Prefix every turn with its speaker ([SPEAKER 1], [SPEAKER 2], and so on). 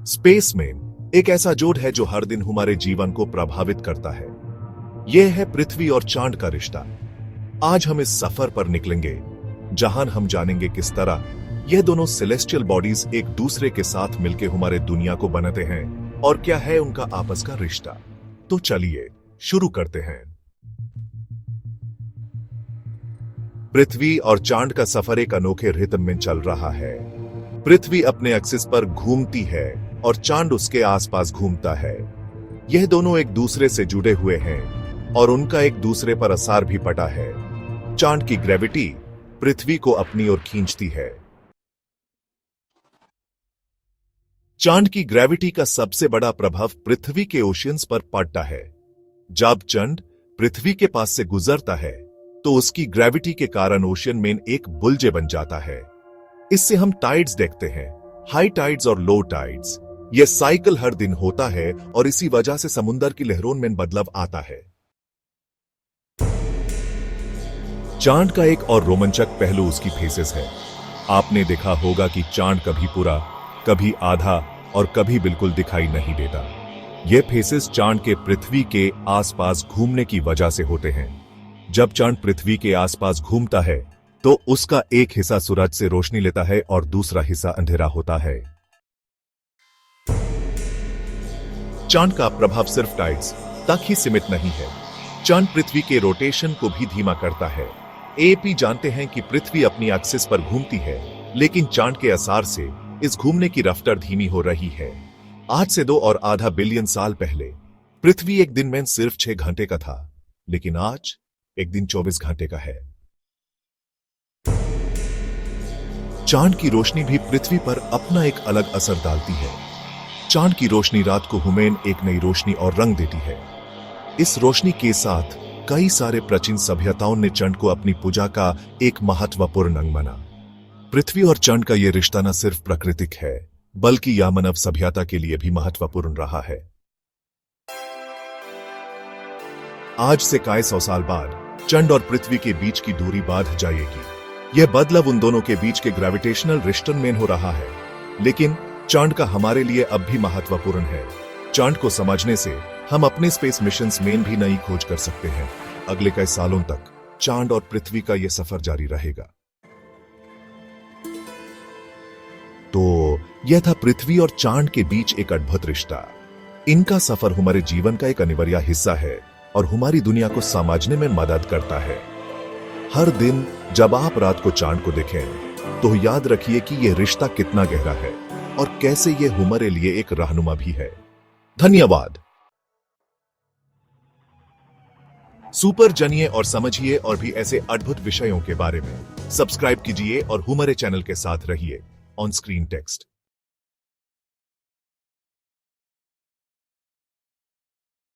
[SPEAKER 1] Spaceman एक ऐसा जोड़ है जो हर दिन हमारे जीवन को प्रभावित करता है। यह है पृथ्वी और चांद का रिश्ता। आज हम इस सफर पर निकलेंगे जहां हम जानेंगे किस तरह यह दोनों सेलेस्टियल बॉडीज एक दूसरे के साथ मिलकर हमारे दुनिया को बनाते हैं और क्या है उनका आपस का रिश्ता। तो चलिए शुरू करते हैं। पृथ्वी और चांद का सफर एक अनोखे रिदम में चल रहा है। पृथ्वी अपने एक्सिस पर घूमती है और चांद उसके आसपास घूमता है। यह दोनों एक दूसरे से जुड़े हुए हैं और उनका एक दूसरे पर असर भी पड़ा है। चांद की ग्रेविटी पृथ्वी को अपनी ओर खींचती है। चांद की ग्रेविटी का सबसे बड़ा प्रभाव पृथ्वी के ओशियंस पर पड़ता है। जब चांद पृथ्वी के पास से गुजरता है तो उसकी ग्रेविटी के कारण ओशियन में एक बुलजे बन जाता है। इससे हम टाइड्स देखते हैं, हाई टाइड्स और लो टाइड्स। यह साइकिल हर दिन होता है और इसी वजह से समुद्र की लहरों में बदलाव आता है। चांद का एक और रोमांचक पहलू उसकी फेसेस है। आपने देखा होगा कि चांद कभी पूरा, कभी आधा और कभी बिल्कुल दिखाई नहीं देता। ये फेसेस चांद के पृथ्वी के आसपास घूमने की वजह से होते हैं। जब चांद पृथ्वी के आसपास घूमता है तो उसका एक हिस्सा सूरज से रोशनी लेता है और दूसरा हिस्सा अंधेरा होता है। चांद का प्रभाव सिर्फ टाइड्स तक ही सीमित नहीं है। चांद पृथ्वी के रोटेशन को भी धीमा करता है। एपी जानते हैं कि पृथ्वी अपनी एक्सिस पर घूमती है, लेकिन चांद के असर से इस घूमने की रफ्तार धीमी हो रही है। आज से 2.5 बिलियन साल पहले पृथ्वी एक दिन में सिर्फ 6 घंटे का था, लेकिन आज एक दिन 24 घंटे का है। चांद की रोशनी भी पृथ्वी पर अपना एक अलग असर डालती है। चांद की रोशनी रात को हुमेन एक नई रोशनी और रंग देती है। इस रोशनी के साथ कई सारे प्राचीन सभ्यताओं ने चांद को अपनी पूजा का एक महत्वपूर्ण अंग माना। पृथ्वी और चांद का यह रिश्ता न सिर्फ प्राकृतिक है, बल्कि यह मानव सभ्यता के लिए भी महत्वपूर्ण रहा है। आज से कई 100 साल बाद चांद और पृथ्वी के बीच की दूरी बढ़ जाएगी। यह बदलाव उन दोनों के बीच के ग्रेविटेशनल रिश्ते में हो रहा है, लेकिन चांद का हमारे लिए अब भी महत्वपूर्ण है। चांद को समझने से हम अपने स्पेस मिशंस में भी नई खोज कर सकते हैं। अगले कई सालों तक चांद और पृथ्वी का यह सफर जारी रहेगा। तो यह था पृथ्वी और चांद के बीच एक अद्भुत रिश्ता। इनका सफर हमारे जीवन का एक अनिवार्य हिस्सा है और हमारी दुनिया को समझने में मदद करता है। हर दिन जब आप रात को चांद को देखें तो याद रखिए कि यह रिश्ता कितना गहरा है और कैसे यह हमारे लिए एक रहनुमा भी है। धन्यवाद। सुपर जानिए और समझिए और भी ऐसे अद्भुत विषयों के बारे में सब्सक्राइब कीजिए और हमारे चैनल के साथ रहिए। On screen text.